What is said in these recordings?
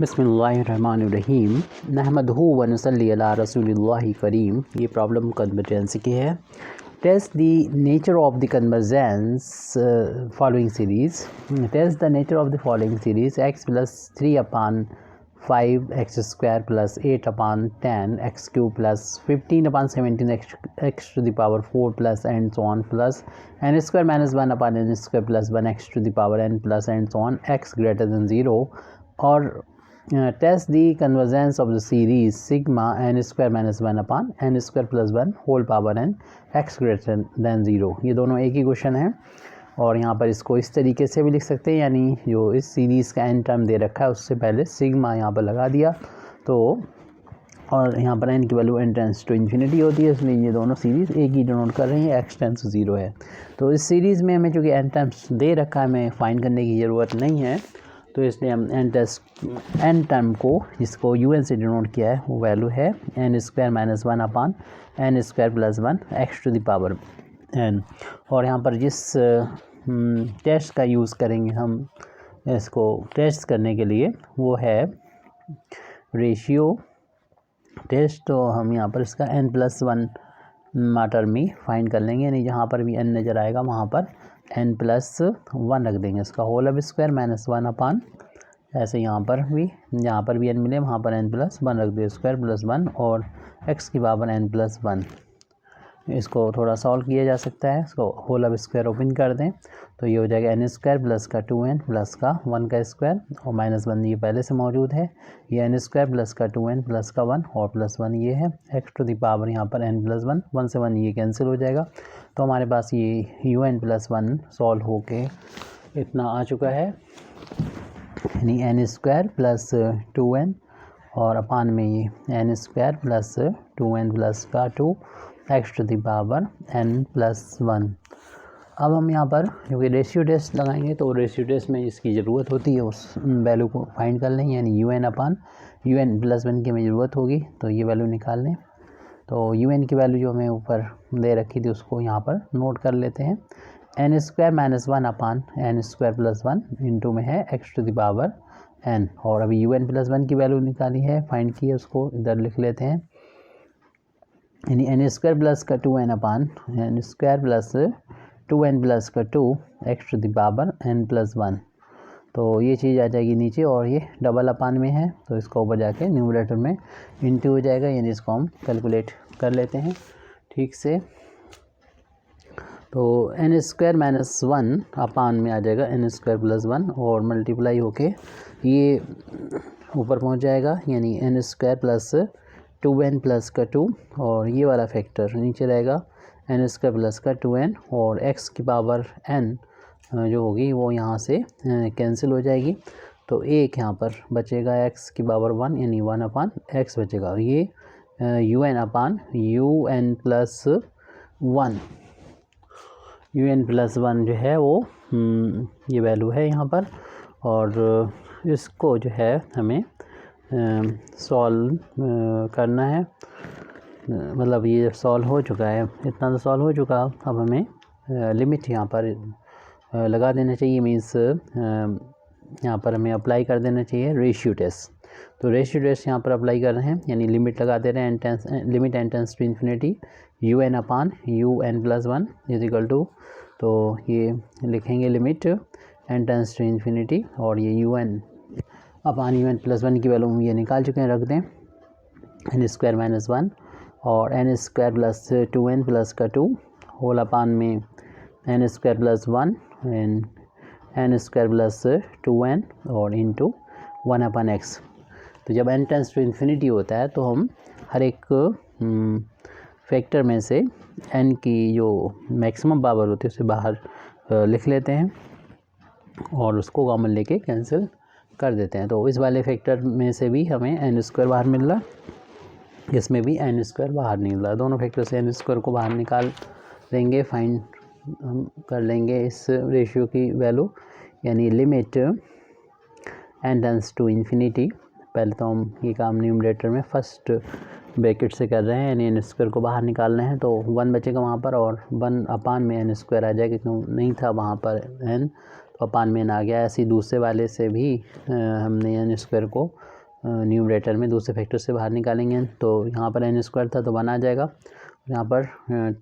बिस्मिल्लाहिर्रहमानिर्रहीम नहमदहू व नसल्ली अला रसूलिल्लाहि करीम। ये प्रॉब्लम कन्वर्जेंस की है। Test the nature of the convergence following series. Test the nature of the following series x plus 3/5 x square plus 8/10 x cube plus 15/17 x to the power 4 plus and so on plus n square minus 1/n square plus 1 x to the power n plus and so on x greater than 0 और test the convergence of the series sigma n square minus 1/n square plus 1 whole power n x greater than 0। ये दोनों एक ही question है और यहाँ पर इसको इस तरीके से भी लिख सकते हैं, यानी जो इस सीरीज़ का n टर्म दे रखा है उससे पहले सिग्मा यहाँ पर लगा दिया तो, और यहाँ पर n की value n tends to infinity होती है, इसलिए ये दोनों सीरीज़ एक ही डिनोट कर रही है, x टेंस 0 है। तो इस सीरीज़ में हमें चूँकि n टर्म्स दे रखा है, हमें फाइंड करने की ज़रूरत नहीं है, तो इसलिए हम n टर्म को जिसको un से डिनोट किया है वो वैल्यू है n square minus 1/n square plus 1 x to the power n। और यहाँ पर जिस टेस्ट का यूज़ करेंगे हम इसको टेस्ट करने के लिए वो है रेशियो टेस्ट। तो हम यहाँ पर इसका n+1 टर्म में फाइंड कर लेंगे, यानी जहाँ पर भी n नज़र आएगा वहाँ पर n+1 रख देंगे, इसका होल अब स्क्वायर माइनस 1/, ऐसे यहाँ पर भी जहाँ पर भी n मिले वहाँ पर n+1 रख दें, स्क्वायर प्लस 1 और x की पावर n+1। इसको थोड़ा सॉल्व किया जा सकता है, इसको होल अब स्क्वायर ओपन कर दें तो ये हो जाएगा n स्क्वायर प्लस का 2n प्लस का 1 का स्क्वायर और -1 ये पहले से मौजूद है, ये n स्क्वायर प्लस का 2n प्लस का 1 और प्लस 1 ये है x टू द पावर यहाँ पर n+1, 1 से 1 ये कैंसिल हो जाएगा, तो हमारे पास ये un+1 सॉल्व होके इतना आ चुका है, यानी n स्क्वायर प्लस 2n और अपान में ये n square plus 2n plus का 2 x to the power n+1। अब हम यहाँ पर क्योंकि रेशियो टेस्ट लगाएंगे तो रेशियो टेस्ट में जिसकी ज़रूरत होती है उस वैल्यू को फाइंड कर लें, यानी un+1 की हमें ज़रूरत होगी, तो ये वैल्यू निकाल लें। तो un की वैल्यू जो हमें ऊपर दे रखी थी उसको यहाँ पर नोट कर लेते हैं, n square minus 1/n square plus 1 into में है x to the power n, और अभी un+1 की वैल्यू निकाली है, फाइंड की है, उसको इधर लिख लेते हैं, यानी n स्क्वायर प्लस का 2n/n square plus 2n plus का 2 x to the power n+1। तो ये चीज़ आ जाएगी नीचे और ये डबल अपान में है तो इसको ऊपर जाके न्यूमरेटर में इंटू हो जाएगा, यानी इसको हम कैलकुलेट कर लेते हैं ठीक से। तो n स्क्वायर माइनस 1/, में आ जाएगा n स्क्वायर प्लस 1 और मल्टीप्लाई होके ये ऊपर पहुंच जाएगा, यानी n square plus 2n plus का 2 और ये वाला फैक्टर नीचे रहेगा n स्क्वायर प्लस का 2n और x की पावर n जो होगी वो यहाँ से कैंसिल हो जाएगी, तो एक यहाँ पर बचेगा x की पावर 1 यानी 1/x बचेगा, ये un+1 जो है वो ये वैल्यू है यहाँ पर, और इसको जो है हमें सॉल्व करना है, मतलब ये सॉल्व हो चुका है, इतना तो सॉल्व हो चुका, अब हमें लिमिट यहाँ पर लगा देना चाहिए, मीन्स यहाँ पर हमें अप्लाई कर देना चाहिए रेशियो टेस्ट। तो रेशियो टेस्ट यहाँ पर अप्लाई कर रहे हैं, यानी लिमिट लगा दे रहे हैं, limit n tends to infinity un/un+1 is equal to, तो ये लिखेंगे limit n tends to infinity और ये un/un+1 की वैल्यू ये निकाल चुके हैं, रख दें n स्क्वायर माइनस 1 और n square plus 2n plus का 2 होल अपान में n square plus 1 n square plus 2n और इंटू 1/x। तो जब n टेंस टू इन्फिनिटी होता है तो हम हर एक फैक्टर में से n की जो मैक्सिमम पावर होती है उसे बाहर लिख लेते हैं और उसको कॉमन लेके कैंसिल कर देते हैं। तो इस वाले फैक्टर में से भी हमें n स्क्वायर बाहर मिल रहा, इसमें भी n स्क्वायर बाहर नहीं मिल रहा, दोनों फैक्टर से n स्क्वायर को बाहर निकाल देंगे, फाइंड हम कर लेंगे इस रेशियो की वैल्यू, यानी limit n tends to infinity. पहले तो हम ये काम न्यूमरेटर में फर्स्ट ब्रैकेट से कर रहे हैं, यानी n स्क्वायर को बाहर निकालना है, तो 1 बचेगा वहाँ पर और 1/n में n स्क्वायर आ जाएगा, क्यों नहीं था वहाँ पर n, तो अपान में n आ गया। ऐसे ही दूसरे वाले से भी हमने n स्क्वायर को न्यूमरेटर में दूसरे फैक्टर से बाहर निकालेंगे तो यहाँ पर n स्क्वायर था तो 1 आ जाएगा। यहाँ पर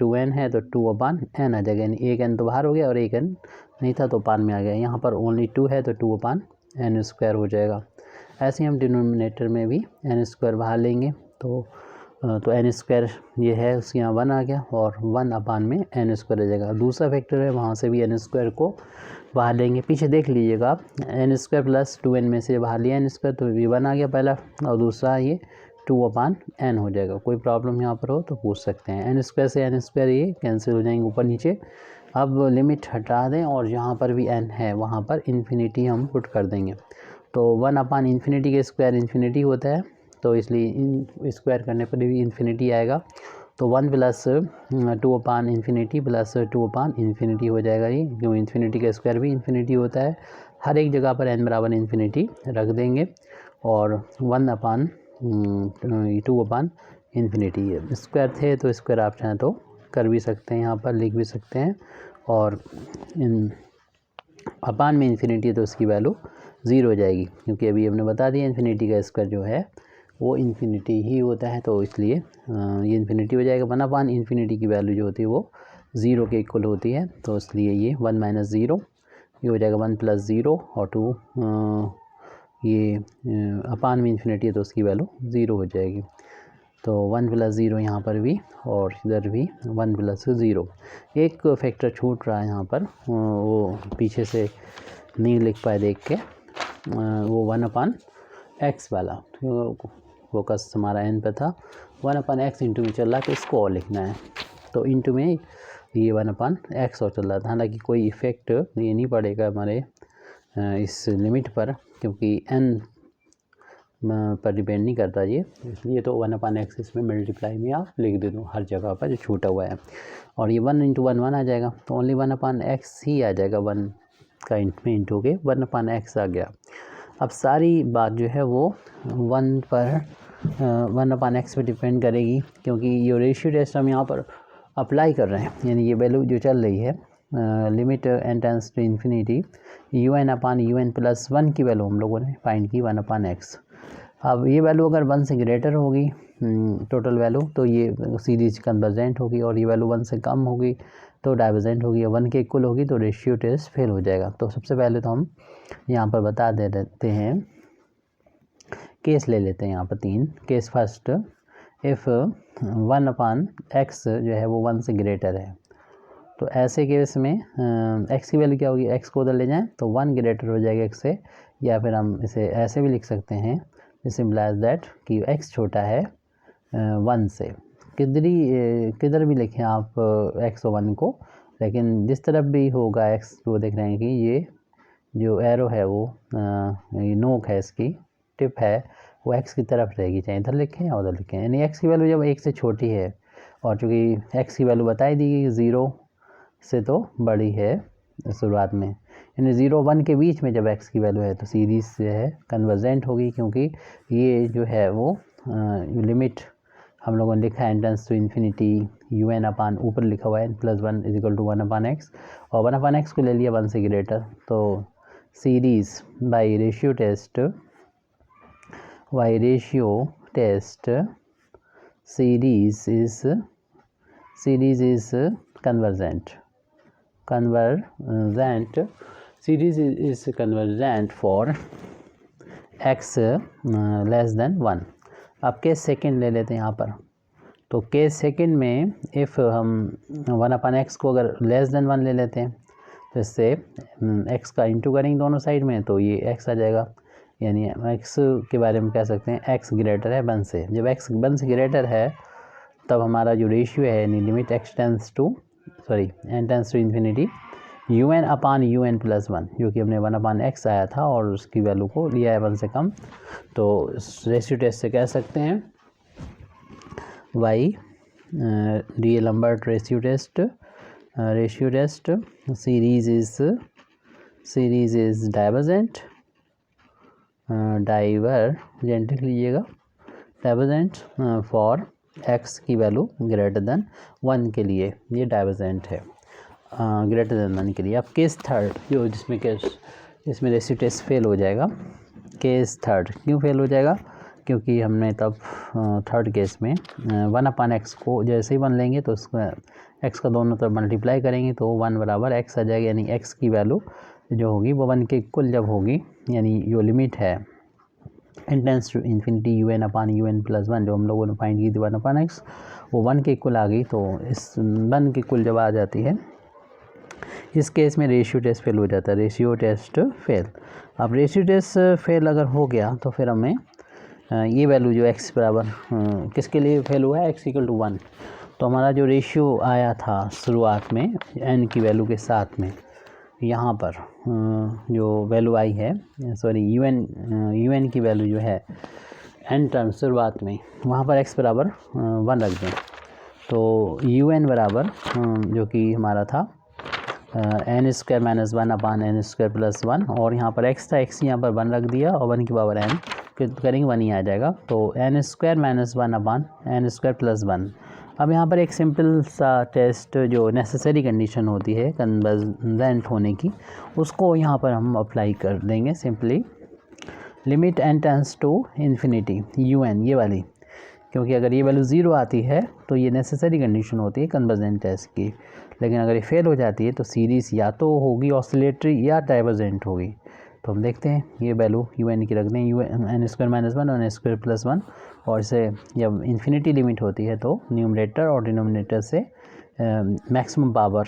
2n है तो 2/n आ जाएगा, यानी एक n तो बाहर हो गया और एक n नहीं था तो अपान में आ गया। यहाँ पर ओनली 2 है तो 2/n स्क्वायर हो जाएगा। ऐसे ही हम डिनोमिनेटर में भी n स्क्वायर बाहर लेंगे तो n स्क्वायर ये है उसके यहाँ 1 आ गया और 1/n में n स्क्वायर आ जाएगा। दूसरा फैक्टर है वहाँ से भी n स्क्वायर को बाहर लेंगे। पीछे देख लीजिएगा n स्क्वायर प्लस 2n में से बाहर लिया n स्क्वायर तो ये 1 आ गया पहला, और दूसरा ये 2/n हो जाएगा। कोई प्रॉब्लम यहाँ पर हो तो पूछ सकते हैं। n स्क्वायर से n स्क्वायर ये कैंसिल हो जाएंगे ऊपर नीचे। अब लिमिट हटा दें और यहाँ पर भी n है वहाँ पर इन्फिनिटी हम पुट कर देंगे तो 1/∞ के स्क्वायर इन्फिनिटी होता है तो इसलिए इन स्क्वायर करने पर भी इन्फिनिटी आएगा तो 1 प्लस 2/∞ प्लस 2/∞ हो जाएगा ये, क्यों इन्फिनिटी का स्क्वायर भी इन्फिनिटी होता है। हर एक जगह पर n बराबर इन्फिनिटी रख देंगे और 1/2/∞ स्क्वायर थे तो स्क्वायर आप चाहें तो कर भी सकते हैं, यहाँ पर लिख भी सकते हैं। और इन अपान में इन्फिनिटी तो उसकी वैल्यू 0 हो जाएगी, क्योंकि अभी हमने बता दिया इन्फिनिटी का स्क्वायर जो है वो इन्फिनिटी ही होता है तो इसलिए ये इन्फिनिटी हो जाएगा। 1/∞ की वैल्यू जो होती है वो 0 के इक्वल होती है तो इसलिए ये 1 - 0 ये हो जाएगा 1 + 0 और 2 ये अपान में इन्फिनिटी है तो उसकी वैल्यू 0 हो जाएगी। तो 1 + 0 यहाँ पर भी और इधर भी 1 + 0। एक फैक्टर छूट रहा है यहाँ पर, वो पीछे से नहीं लिख पाए देख के, वो 1/x वाला फोकस हमारा n पे था। 1/x इंटू में चल रहा है तो इसको और लिखना है तो इंटू में ये 1/x और चल रहा था। हालांकि कोई इफ़ेक्ट ये नहीं पड़ेगा हमारे इस लिमिट पर, क्योंकि n पर डिपेंड नहीं करता ये, इसलिए तो 1/x इसमें मल्टीप्लाई में आप लिख दे दो हर जगह पर जो छूटा हुआ है। और ये 1 × 1 1 आ जाएगा तो ओनली 1/x ही आ जाएगा, 1 का इंटू के 1/x आ गया। अब सारी बात जो है वो 1 पर 1/x पे डिपेंड करेगी, क्योंकि ये रेशियो टेस्ट हम यहाँ पर अप्लाई कर रहे हैं, यानी ये वैल्यू जो चल रही है limit n tends to infinity UN/UN + 1 की वैल्यू हम लोगों ने फाइंड की 1/x। अब ये वैल्यू अगर 1 से ग्रेटर होगी टोटल वैल्यू तो ये सीरीज कन्वर्जेंट होगी, और ये वैल्यू 1 से कम होगी तो डाइवर्जेंट होगी, 1 के इक्वल होगी तो रेशियो टेस्ट फेल हो जाएगा। तो सबसे पहले तो हम यहाँ पर बता देते हैं, केस ले लेते हैं यहाँ पर 3 केस। फर्स्ट, इफ़ 1/x जो है वो 1 से ग्रेटर है तो ऐसे केस में x की वैल्यू क्या होगी, x को उधर ले जाएं तो 1 ग्रेटर हो जाएगा x से, या फिर हम इसे ऐसे भी लिख सकते हैं दिस इम्प्लाइज दैट कि x छोटा है 1 से। किधर भी लिखें आप x और 1 को, लेकिन जिस तरफ भी होगा x वो देख रहे हैं कि ये जो एरो है वो ये नोक है, इसकी टिप है वो x की तरफ रहेगी, चाहे इधर लिखें या उधर लिखें। यानी x की वैल्यू जब 1 से छोटी है, और चूँकि x की वैल्यू बताई दी गई 0 से तो बड़ी है शुरुआत में, यानी 0 1 के बीच में जब x की वैल्यू है तो सीरीज से है कन्वर्जेंट होगी, क्योंकि ये जो है वो लिमिट हम लोगों ने लिखा है n tends to infinity UN ऊपर लिखा हुआ है n+1 = 1/x, और 1/x को ले लिया 1 से ग्रेटर तो series by ratio test series is convergent series is convergent for x less than 1। अब केस सेकंड ले लेते हैं यहाँ पर, तो केस सेकंड में इफ़ हम 1/x को अगर लेस देन 1 ले लेते हैं तो इससे x का इंटू करेंगे दोनों साइड में तो ये x आ जाएगा, यानी x के बारे में कह सकते हैं x ग्रेटर है 1 से। जब x 1 से ग्रेटर है तब हमारा जो रेशियो है यानी limit n tends to infinity UN/UN + 1, जो कि हमने 1/x आया था और उसकी वैल्यू को लिया है 1 से कम, तो रेशियो टेस्ट से कह सकते हैं y real number ratio test series is divergent लिख लीजिएगा, डाइवर्जेंट फॉर x की वैल्यू ग्रेटर देन 1 के लिए ये डाइवर्जेंट है। ग्रेटर देन 1 के लिए। अब केस थर्ड जो जिसमें रेशियो टेस्ट फेल हो जाएगा। केस थर्ड क्यों फेल हो जाएगा? क्योंकि हमने तब थर्ड केस में 1/x को जैसे ही 1 लेंगे तो उसको x का दोनों तरफ मल्टीप्लाई करेंगे तो 1 बराबर x आ जाएगा, यानी x की वैल्यू जो होगी वो 1 के इक्वल जब होगी, यानी जो लिमिट है n tends to infinity un/un + 1 जो हम लोगों ने फाइंड की थी 1/x, वो 1 के इक्वल आ गई। तो इस 1 के इक्वल जब आ जाती है, इस केस में रेशियो टेस्ट फेल हो जाता है, रेशियो टेस्ट फेल। अब रेशियो टेस्ट फेल अगर हो गया तो फिर हमें ये वैल्यू जो x बराबर किसके लिए फेल हुआ है, x = 1, तो हमारा जो रेशियो आया था शुरुआत में n की वैल्यू के साथ में, यहाँ पर जो वैल्यू आई है, सॉरी un की वैल्यू जो है n टर्म शुरुआत में, वहाँ पर x बराबर 1 रख दें। तो un बराबर जो कि हमारा था n² - 1/n² + 1, और यहाँ पर x था, x यहाँ पर 1 रख दिया और 1 की पावर n करेंगे 1 ही आ जाएगा। तो n² - 1/n² + 1। अब यहाँ पर एक सिंपल सा टेस्ट जो नेसेसरी कंडीशन होती है कन्वर्जेंट होने की, उसको यहाँ पर हम अप्लाई कर देंगे simply. Limit n tends to infinity un, ये वाली, क्योंकि अगर ये वैल्यू 0 आती है तो ये नेसेसरी कंडीशन होती है कन्वर्जेंट टेस्ट की, लेकिन अगर ये फेल हो जाती है तो सीरीज़ या तो होगी ऑसिलेटरी या डाइवर्जेंट होगी। तो हम देखते हैं ये वैल्यू un की रख दें, n² - 1 और n² + 1, और इसे जब इन्फिनिटी लिमिट होती है तो न्यूमरेटर और डिनोमिनेटर से मैक्सिमम पावर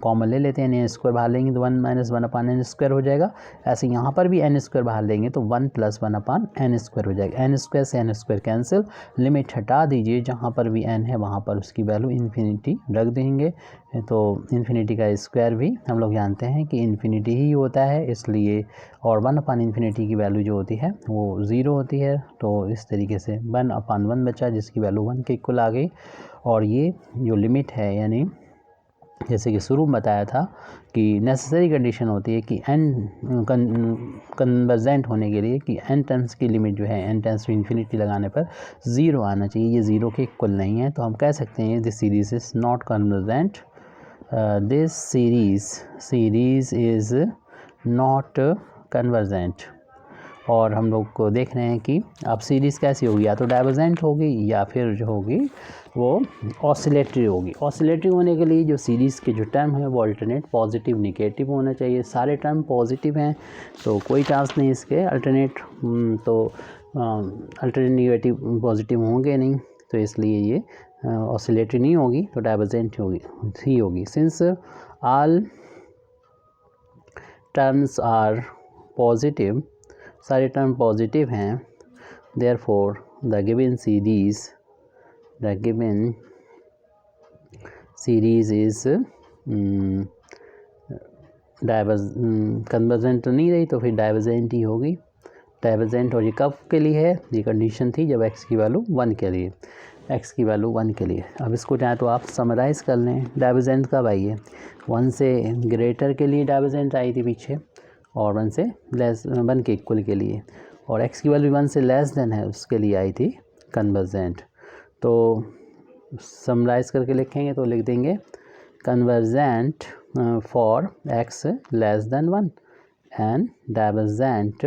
कॉमन ले लेते हैं, n² बाहर लेंगे तो 1 - 1/n² हो जाएगा। ऐसे यहाँ पर भी n² बाहर लेंगे तो 1 + 1/n² हो जाएगा। n² से n² कैंसिल, लिमिट हटा दीजिए, जहाँ पर भी n है वहाँ पर उसकी वैल्यू इन्फिनिटी रख देंगे। तो इन्फिनिटी का स्क्वायर भी हम लोग जानते हैं कि इन्फिनिटी ही होता है, इसलिए और 1/∞ की वैल्यू जो होती है वो 0 होती है। तो इस तरीके से 1/1 बचा, जिसकी वैल्यू 1 के इक्वल आ गई। और ये जो लिमिट है, यानी जैसे कि शुरू में बताया था कि नेसेसरी कंडीशन होती है कि n कन्वर्जेंट होने के लिए कि n टेंस की लिमिट जो है n टेंस टू इन्फिनिटी लगाने पर 0 आना चाहिए, ये 0 के इक्वल नहीं है। तो हम कह सकते हैं this series is not convergent, this series is not convergent. और हम लोग को देख रहे हैं कि अब सीरीज़ कैसी होगी, या तो डाइवर्जेंट होगी या फिर जो होगी वो ऑसिलेटरी होगी। ऑसिलेटरी होने के लिए जो सीरीज़ के जो टर्म है वो अल्टरनेट पॉजिटिव निगेटिव होना चाहिए। सारे टर्म पॉजिटिव हैं तो कोई चांस नहीं इसके अल्टरनेट, तो अल्टरनेट निगेटिव पॉजिटिव होंगे नहीं, तो इसलिए ये ऑसिलेटरी नहीं होगी, तो डाइवर्जेंट होगी। Since all terms are positive, सारे टर्म पॉजिटिव हैं, therefore the given series is convergent तो नहीं रही, तो फिर डाइवर्जेंट ही होगी। डाइवर्जेंट, और ये कब के लिए है, ये कंडीशन थी जब x की वैल्यू 1 के लिए, x की वैल्यू 1 के लिए। अब इसको चाहे तो आप समराइज़ कर लें, डाइवर्जेंट कब आई है, 1 से ग्रेटर के लिए डाइवर्जेंट आई थी पीछे, और 1 से लेस 1 के इक्वल के लिए, और x की वैल्यू 1 से लेस देन है उसके लिए आई थी कन्वर्जेंट। तो समराइज़ करके लिखेंगे तो लिख देंगे convergent for x less than 1 and divergent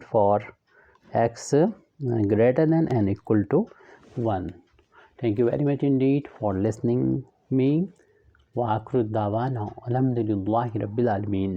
for x greater than and equal to 1. Thank you very much indeed for listening me. wa akhir dawana alhamdulillahi rabbil alamin.